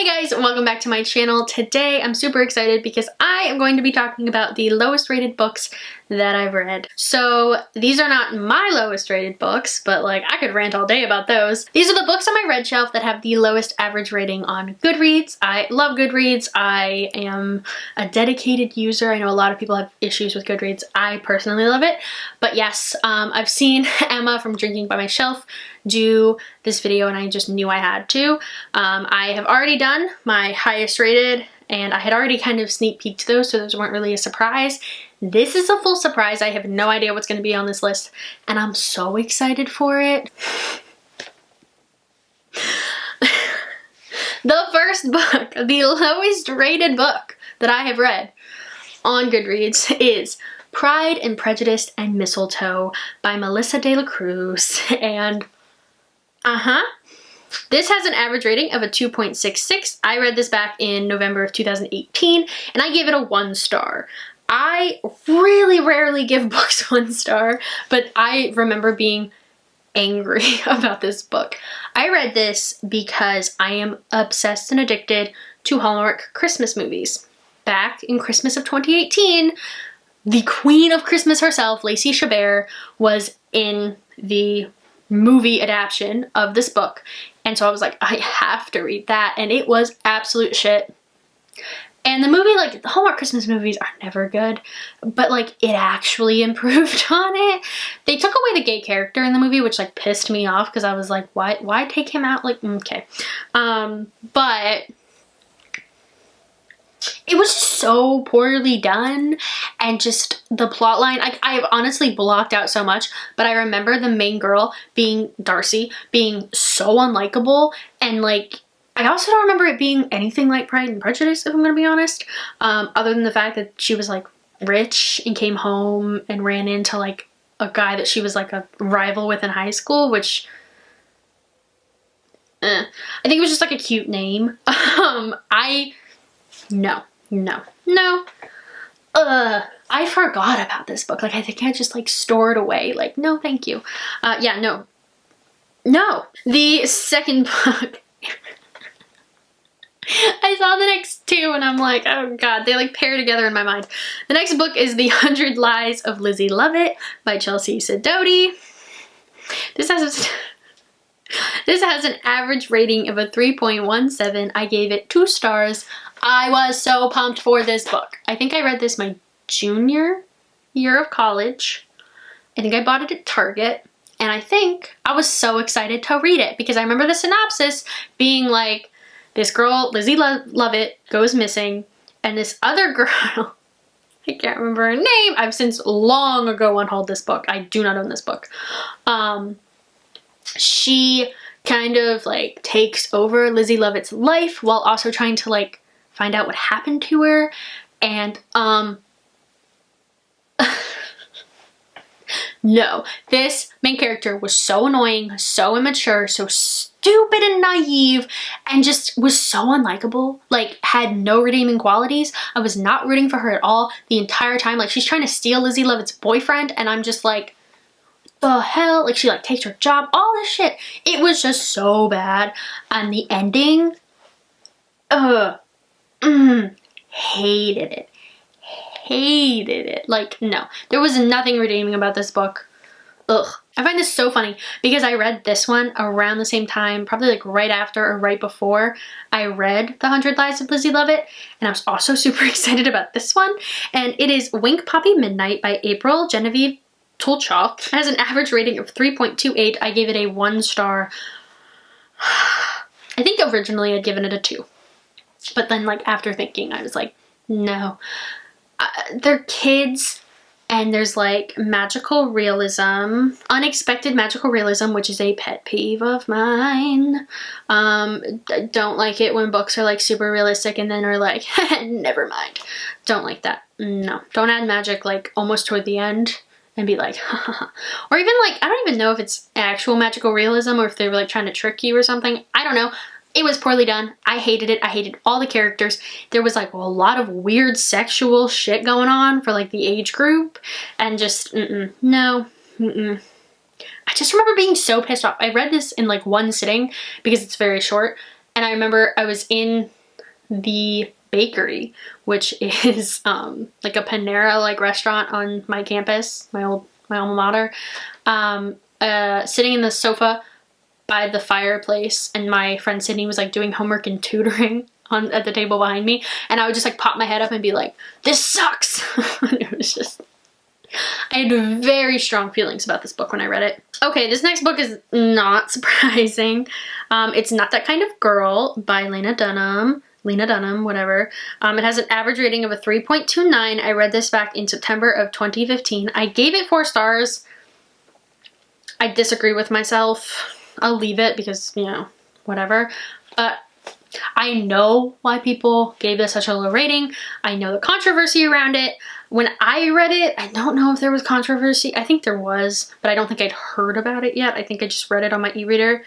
Hey guys, welcome back to my channel. Today I'm super excited because I am going to be talking about the lowest rated books that I've read. So these are not my lowest rated books, but like I could rant all day about those. These are the books on my red shelf that have the lowest average rating on Goodreads. I love Goodreads. I am a dedicated user. I know a lot of people have issues with Goodreads. I personally love it. But yes, I've seen Emma from Drinking by My Shelf do this video and I just knew I had to. I have already done my highest rated and I had already kind of sneak peeked those, so those weren't really a surprise. This is a full surprise. I have no idea what's going to be on this list and I'm so excited for it. The first book, the lowest rated book that I have read on Goodreads is Pride and Prejudice and Mistletoe by Melissa De La Cruz. And this has an average rating of a 2.66. I read this back in November of 2018 and I gave it a 1 star. I really rarely give books 1 star, but I remember being angry about this book. I read this because I am obsessed and addicted to Hallmark Christmas movies. Back in Christmas of 2018, the queen of Christmas herself, Lacey Chabert, was in the movie adaptation of this book. And so I was like, I have to read that. And it was absolute shit. And the movie, like, the Hallmark Christmas movies are never good, but like it actually improved on it. They took away the gay character in the movie, which like pissed me off because I was like, why take him out? Like, okay. But it was just so poorly done, and just the plot line, I've honestly blocked out so much, but I remember the main girl being Darcy being so unlikable, and like I also don't remember it being anything like Pride and Prejudice, if I'm gonna be honest, other than the fact that she was like rich and came home and ran into like a guy that she was like a rival with in high school, which I think it was just like a cute name. No. I forgot about this book. Like, I think I just like store it away. Like, no, thank you. Yeah, no. The second book, I saw the next two and I'm like, oh god, they like pair together in my mind. The next book is The 100 Lies of Lizzie Lovett by Chelsea Sidoti. This has an average rating of a 3.17. I gave it 2 stars. I was so pumped for this book. I think I read this my junior year of college. I think I bought it at Target. And I think I was so excited to read it because I remember the synopsis being like, this girl, Lizzie Lovett, goes missing. And this other girl, I can't remember her name. I've since long ago unhauled this book. I do not own this book. She kind of like takes over Lizzie Lovett's life while also trying to like find out what happened to her. And no, this main character was so annoying, so immature, so stupid and naive, and just was so unlikable. Like, had no redeeming qualities. I was not rooting for her at all the entire time. Like, she's trying to steal Lizzie Lovett's boyfriend and I'm just like, the hell? Like, she like takes her job, all this shit. It was just so bad. And the ending, hated it. Like, no, there was nothing redeeming about this book. Ugh. I find this so funny because I read this one around the same time, probably like right after or right before I read The 100 Lies of Lizzie Lovett, and I was also super excited about this one. And it is Wink Poppy Midnight by April Genevieve Tolchok. It has an average rating of 3.28. I gave it a 1 star. I think originally I'd given it a 2. But then like after thinking, I was like, no. They're kids and there's like magical realism, unexpected magical realism, which is a pet peeve of mine. I don't like it when books are like super realistic and then are like, never mind. Don't like that. No, don't add magic like almost toward the end and be like, or even like, I don't even know if it's actual magical realism or if they were like trying to trick you or something. I don't know. It was poorly done. I hated it. I hated all the characters. There was like a lot of weird sexual shit going on for like the age group and just, no. I just remember being so pissed off. I read this in like one sitting because it's very short And I remember I was in the bakery, which is like a Panera like restaurant on my campus, my alma mater, sitting in the sofa by the fireplace, and my friend Sydney was like doing homework and tutoring at the table behind me, and I would just like pop my head up and be like, this sucks. It was just, I had very strong feelings about this book when I read it. Okay, this next book is not surprising. It's Not That Kind of Girl by Lena Dunham, whatever. It has an average rating of a 3.29. I read this back in September of 2015. I gave it 4 stars. I disagree with myself. I'll leave it because, you know, whatever. But I know why people gave this such a low rating. I know the controversy around it. When I read it, I don't know if there was controversy. I think there was, but I don't think I'd heard about it yet. I think I just read it on my e-reader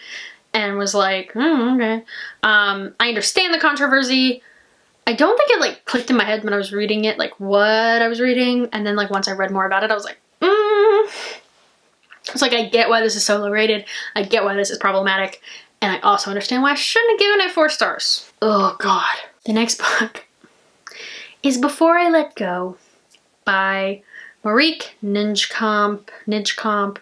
and was like, oh, okay. I understand the controversy. I don't think it like clicked in my head when I was reading it, like what I was reading. And then like once I read more about it, I was like, It's like, I get why this is so low rated. I get why this is problematic. And I also understand why I shouldn't have given it 4 stars. Oh God. The next book is Before I Let Go by Marieke Nijkamp.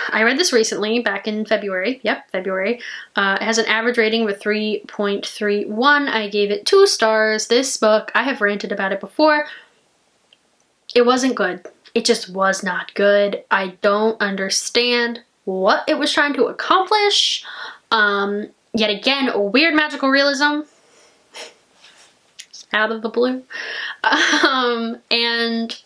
I read this recently, back in February. Yep, February. It has an average rating of a 3.31. I gave it 2 stars. This book, I have ranted about it before. It wasn't good. It just was not good. I don't understand what it was trying to accomplish. Yet again, a weird magical realism. Out of the blue. And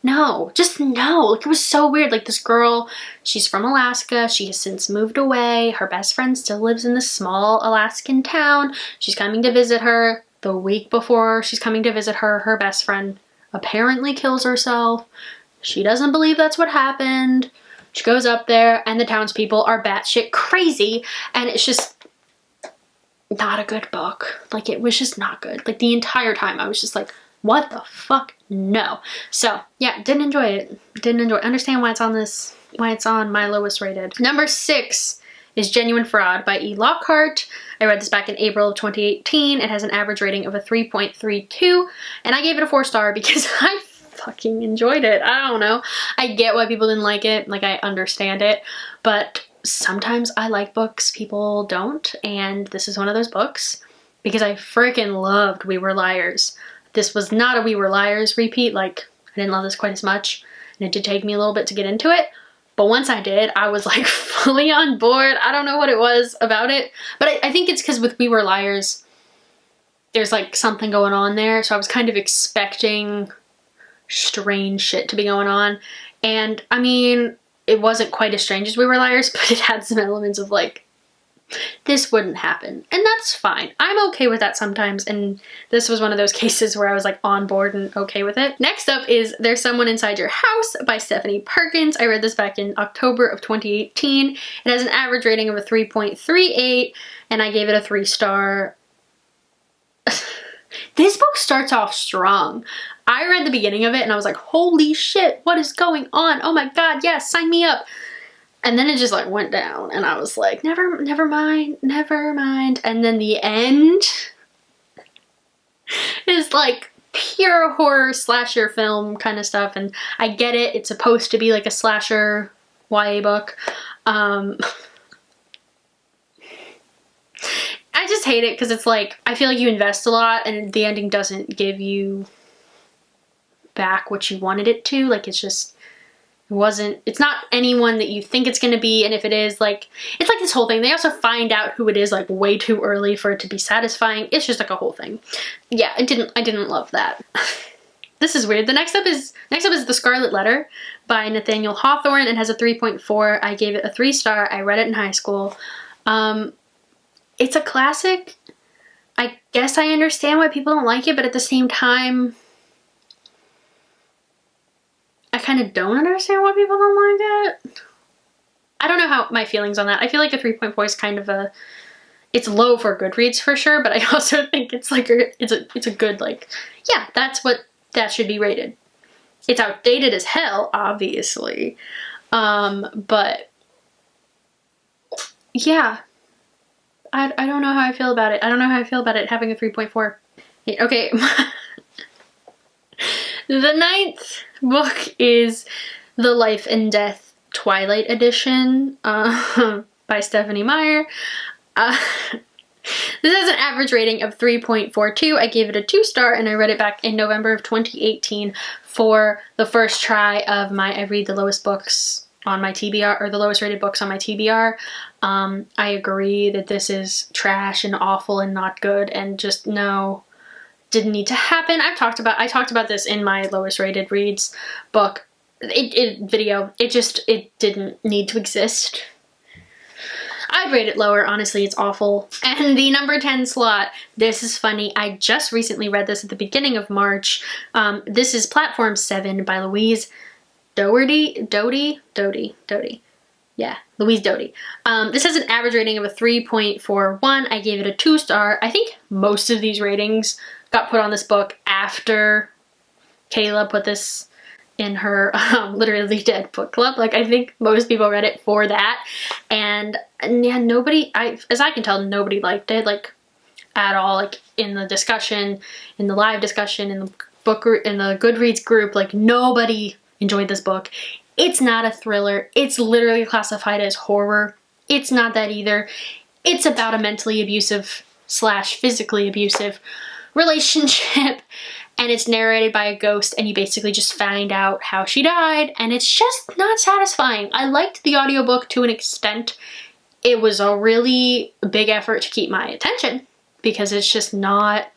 no, just no. Like, it was so weird. Like, this girl, she's from Alaska. She has since moved away. Her best friend still lives in this small Alaskan town. She's coming to visit her. The week before she's coming to visit her, her best friend apparently kills herself. She doesn't believe that's what happened. She goes up there and the townspeople are batshit crazy, and it's just not a good book. Like, it was just not good. Like, the entire time I was just like, what the fuck? No. So yeah, didn't enjoy it. Understand why it's on my lowest rated. Number 6 is Genuine Fraud by E. Lockhart. I read this back in April of 2018. It has an average rating of a 3.32, and I gave it a 4 star because I fucking enjoyed it. I don't know. I get why people didn't like it. Like, I understand it, but sometimes I like books people don't, and this is one of those books because I freaking loved We Were Liars. This was not a We Were Liars repeat. Like, I didn't love this quite as much, and it did take me a little bit to get into it. But once I did, I was like fully on board. I don't know what it was about it, but I think it's because with We Were Liars, there's like something going on there. So I was kind of expecting strange shit to be going on. And I mean, it wasn't quite as strange as We Were Liars, but it had some elements of like, this wouldn't happen. And that's fine. I'm okay with that sometimes. And this was one of those cases where I was like on board and okay with it. Next up is There's Someone Inside Your House by Stephanie Perkins. I read this back in October of 2018. It has an average rating of a 3.38, and I gave it a 3 star. This book starts off strong. I read the beginning of it and I was like, holy shit, what is going on? Oh my God, yes, sign me up. And then it just like went down and I was like, never mind. And then the end is like pure horror slasher film kind of stuff. And I get it. It's supposed to be like a slasher YA book. I just hate it because it's like, I feel like you invest a lot and the ending doesn't give you back what you wanted it to. Like, it's just, it's not anyone that you think it's going to be, and if it is, like, it's like this whole thing. They also find out who it is like way too early for it to be satisfying. It's just like a whole thing. Yeah, I didn't love that. This is weird. Next up is The Scarlet Letter by Nathaniel Hawthorne. It has a 3.4. I gave it a 3 star. I read it in high school. It's a classic. I guess I understand why people don't like it, but at the same time, I kind of don't understand why people don't like it. I don't know how my feelings on that. I feel like a 3.4 is kind of it's low for Goodreads for sure, but I also think it's like it's a good, like, yeah, that's what that should be rated. It's outdated as hell, obviously. But yeah, I don't know how I feel about it. I don't know how I feel about it having a 3.4. Okay. The ninth book is The Life and Death Twilight Edition by Stephanie Meyer. This has an average rating of 3.42. I gave it a 2-star and I read it back in November of 2018 for the first try of my I read the lowest books on my TBR, or the lowest rated books on my TBR. I agree that this is trash and awful and not good and just no, didn't need to happen. I talked about this in my lowest rated reads book video. It didn't need to exist. I'd rate it lower, honestly, it's awful. And the number 10 slot, this is funny. I just recently read this at the beginning of March. This is Platform 7 by Louise Doty. Yeah, Louise Doty. This has an average rating of a 3.41. I gave it a 2-star. I think most of these ratings got put on this book after Kayla put this in her Literally Dead book club. Like, I think most people read it for that. And yeah, nobody, as I can tell, nobody liked it, like, at all. Like, in the discussion, in the live discussion, in the book, in the Goodreads group, like, nobody enjoyed this book. It's not a thriller. It's literally classified as horror. It's not that either. It's about a mentally abusive / physically abusive relationship, and it's narrated by a ghost, and you basically just find out how she died, and it's just not satisfying. I liked the audiobook to an extent. It was a really big effort to keep my attention because it's just not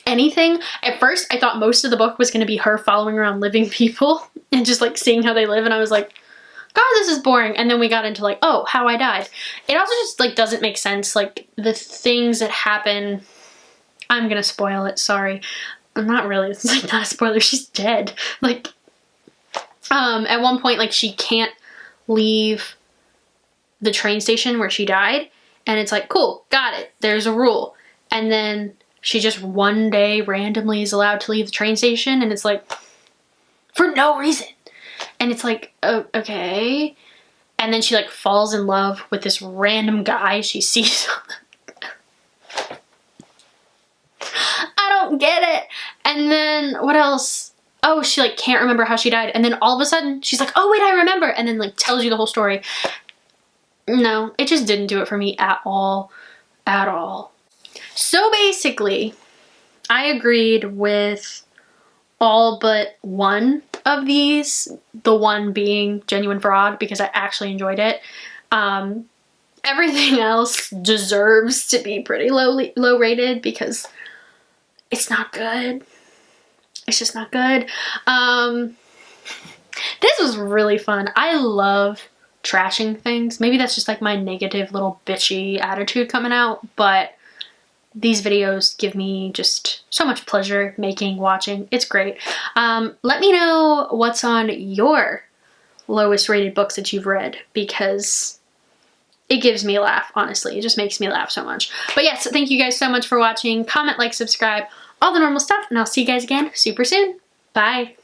anything. At first, I thought most of the book was going to be her following around living people and just like seeing how they live, and I was like, God, this is boring. And then we got into like, oh, how I died. It also just like doesn't make sense. Like the things that happen, I'm gonna spoil it, sorry. I'm not really, it's like not a spoiler, she's dead. Like, at one point, like, she can't leave the train station where she died, and it's like, cool, got it, there's a rule. And then she just one day randomly is allowed to leave the train station, and it's like, for no reason. And it's like, oh, okay. And then she like falls in love with this random guy she sees on the I don't get it. And then what else? Oh, she like can't remember how she died. And then all of a sudden she's like, oh wait, I remember. And then like tells you the whole story. No, it just didn't do it for me at all. At all. So basically, I agreed with all but one of these. The one being Genuine Fraud because I actually enjoyed it. Everything else deserves to be pretty low rated because it's not good. It's just not good. This was really fun. I love trashing things. Maybe that's just like my negative little bitchy attitude coming out, but these videos give me just so much pleasure making, watching. It's great. Let me know what's on your lowest rated books that you've read because it gives me a laugh, honestly. It just makes me laugh so much. But yes, thank you guys so much for watching. Comment, like, subscribe, all the normal stuff, and I'll see you guys again super soon. Bye.